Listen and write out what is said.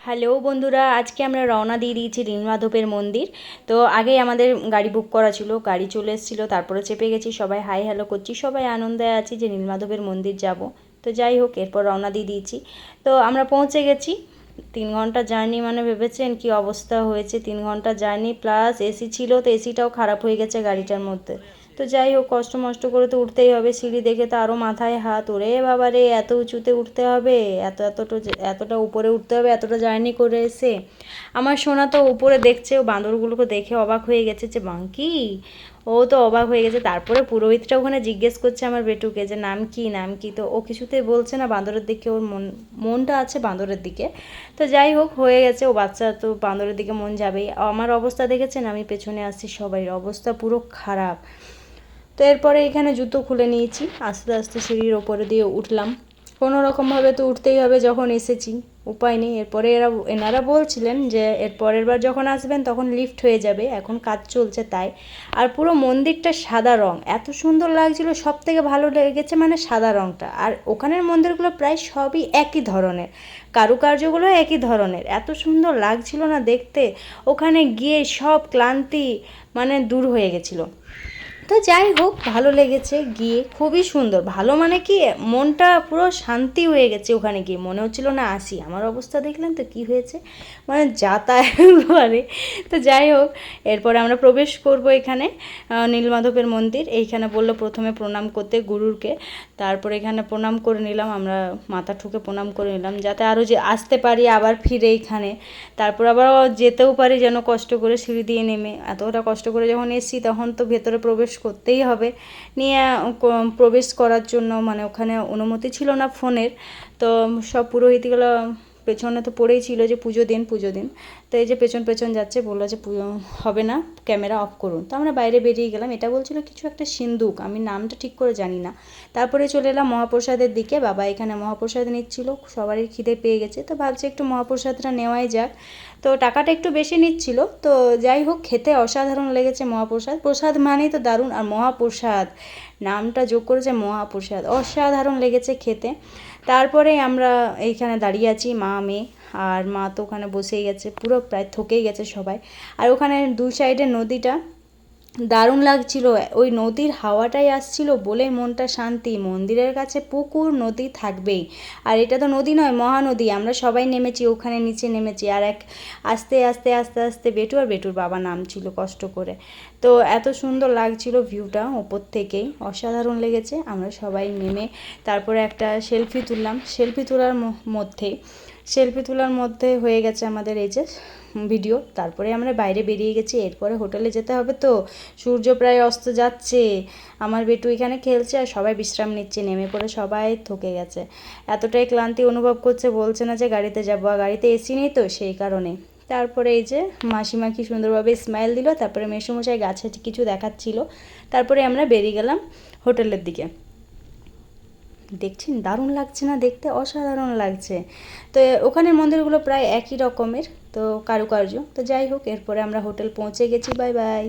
Hello বন্ধুরা, আজকে আমরা রওনা দিয়ে দিয়েছি নীলমাধবের মন্দির। তো আগেই আমাদের গাড়ি বুক করা ছিল, গাড়ি চলে এসেছিলো, তারপরে চেপে গেছি, সবাই হাই হ্যালো করছি, সবাই আনন্দে আছি যে নীলমাধবের মন্দির যাব। তো যাই হোক, এরপর রওনা দিয়ে দিয়েছি। তো আমরা পৌঁছে গেছি। 3 ঘন্টা জার্নি, মানে ভেবেছেন কি অবস্থা হয়েছে। 3 ঘন্টা জার্নি প্লাস এসি ছিল, তো এসিটাও খারাপ হয়ে গেছে গাড়িটার মধ্যে। তো যাই হোক, কষ্ট মষ্ট করে তো উঠতেই হবে। সিঁড়ি দেখে তো আরও মাথায় হাত, ওরে বাবা রে, এত উঁচুতে উঠতে হবে, এতটা উপরে উঠতে হবে, এতটা জার্নি করে এসে। আমার সোনা তো উপরে দেখছে, ও বাঁদরগুলোকে দেখে অবাক হয়ে গেছে যে বাঙ্কি, ও তো অবাক হয়ে গেছে। তারপরে পুরোহিতটা ওখানে জিজ্ঞেস করছে আমার বেটুকে যে নাম কি, নাম কি। তো ও কিছুতেই বলছে না, বাঁদরের দিকে ওর মনটা আছে বাঁদরের দিকে। তো যাই হোক, হয়ে গেছে, ও বাচ্চা তো বাঁদরের দিকে মন যাবেই। আমার অবস্থা দেখেছেন, আমি পেছনে আসছি, সবাই অবস্থা পুরো খারাপ। তো এরপরে এখানে জুতো খুলে নিয়েছি, আস্তে আস্তে সিঁড়ির ওপরে দিয়ে উঠলাম। কোনো রকমভাবে তো উঠতেই হবে যখন এসেছি, উপায় নেই। এরপরে এনারা বলছিলেন যে এর পরের বার যখন আসবেন তখন লিফট হয়ে যাবে, এখন কাজ চলছে তাই। আর পুরো মন্দিরটা সাদা রং, এত সুন্দর লাগছিল, সব থেকে ভালো লেগেছে মানে সাদা রংটা। আর ওখানের মন্দিরগুলো প্রায় সবই একই ধরনের, কারুকার্যগুলো একই ধরনের, এত সুন্দর লাগছিল না দেখতে। ওখানে গিয়ে সব ক্লান্তি মানে দূর হয়ে গেছিলো। তো যাই হোক, ভালো লেগেছে গিয়ে, খুবই সুন্দর। ভালো মানে কি, মনটা পুরো শান্তি হয়ে গেছে ওখানে গিয়ে, মনে হচ্ছিল না আসি। আমার অবস্থা দেখলেন তো কী হয়েছে, মানে যাতায়াত। তো যাই হোক, এরপরে আমরা প্রবেশ করব এখানে নীলমাধবের মন্দির। এইখানে বললো প্রথমে প্রণাম করতে গুরুরকে, তারপরে এখানে প্রণাম করে নিলাম, আমরা মাথা ঠুকে প্রণাম করে নিলাম, যাতে আরও যে আসতে পারি আবার ফিরে এইখানে, তারপর আবার যেতেও পারি যেন কষ্ট করে সিঁড়ি দিয়ে নেমে। এতটা কষ্ট করে যখন এসেছি তখন তো ভেতরে প্রবেশ করতেই হবে। নিয়ে প্রবেশ করার জন্য মানে ওখানে অনুমতি ছিল না ফোনের। তো সব পুরোহিতগুলো পেছনে তো পড়েই ছিল যে পুজো দিন পুজো দিন। তো এই যে পেছন পেছন যাচ্ছে, বললো যে হবে না, ক্যামেরা অফ করুন। তো আমরা বাইরে বেরিয়ে গেলাম। এটা বলছিল কিছু একটা সিন্দুক, আমি নামটা ঠিক করে জানি না। তারপরে চলে এলাম মহাপ্রসাদের দিকে। বাবা এখানে মহাপ্রসাদ নিচ্ছিল, সবারই খিদে পেয়ে গেছে, তো ভাবছি একটু মহাপ্রসাদটা নেওয়াই যাক। তো টাকাটা একটু বেশি নিচ্ছিল, তো যাই হোক, খেতে অসাধারণ লেগেছে মহাপ্রসাদ। প্রসাদ মানেই তো দারুণ, আর মহাপ্রসাদ নামটা যোগ করেছে মহাপ্রসাদ, অসাধারণ লেগেছে খেতে। তারপরে আমরা এইখানে দাঁড়িয়ে আছি মা মেয়ে, আর মা তো ওখানে বসেই গেছে, পুরো প্রায় থকেই গেছে সবাই। আর ওখানে দুই সাইডে নদীটা দারুণ লাগছিল, ওই নদীর হাওয়াটাই আসছিল বলে মনটা শান্তি। মন্দিরের কাছে পুকুর, নদী থাকবেই। আর এটা তো নদী নয়, মহানদী। আমরা সবাই নেমেছি, ওখানে নিচে নেমেছি, আর আস্তে আস্তে আস্তে আস্তে বেটু আর বেটুর বাবা নামছিল কষ্ট করে। তো এত সুন্দর লাগছিল ভিউটা ওপর থেকেই, অসাধারণ লেগেছে। আমরা সবাই নেমে তারপরে একটা সেলফি তুললাম। সেলফি তোলার মধ্যে হয়ে গেছে আমাদের এই যে ভিডিও। তারপরে আমরা বাইরে বেরিয়ে গেছি, এরপরে হোটেলে যেতে হবে। তো সূর্য প্রায় অস্ত যাচ্ছে, আমার বেটু এখানে খেলছে আর সবাই বিশ্রাম নিচ্ছে, নেমে পড়ে সবাই থকে গেছে, এতটাই ক্লান্তি অনুভব করছে, বলছে না যে গাড়িতে যাবো, আর গাড়িতে এসি নেই তো সেই কারণে। তারপরে এই যে মাসিমা কি সুন্দরভাবে স্মাইল দিল, তারপরে মেসোমশাই গাছে কিছু দেখাচ্ছিল। তারপরে আমরা বেরিয়ে গেলাম হোটেলের দিকে। দেখছেন দারুণ লাগছে না দেখতে, অসাধারণ লাগছে। তো ওখানের মন্দিরগুলো প্রায় একই রকমের তো কারুকার্য। তো যাই হোক, এরপরে আমরা হোটেল পৌঁছে গেছি। Bye bye.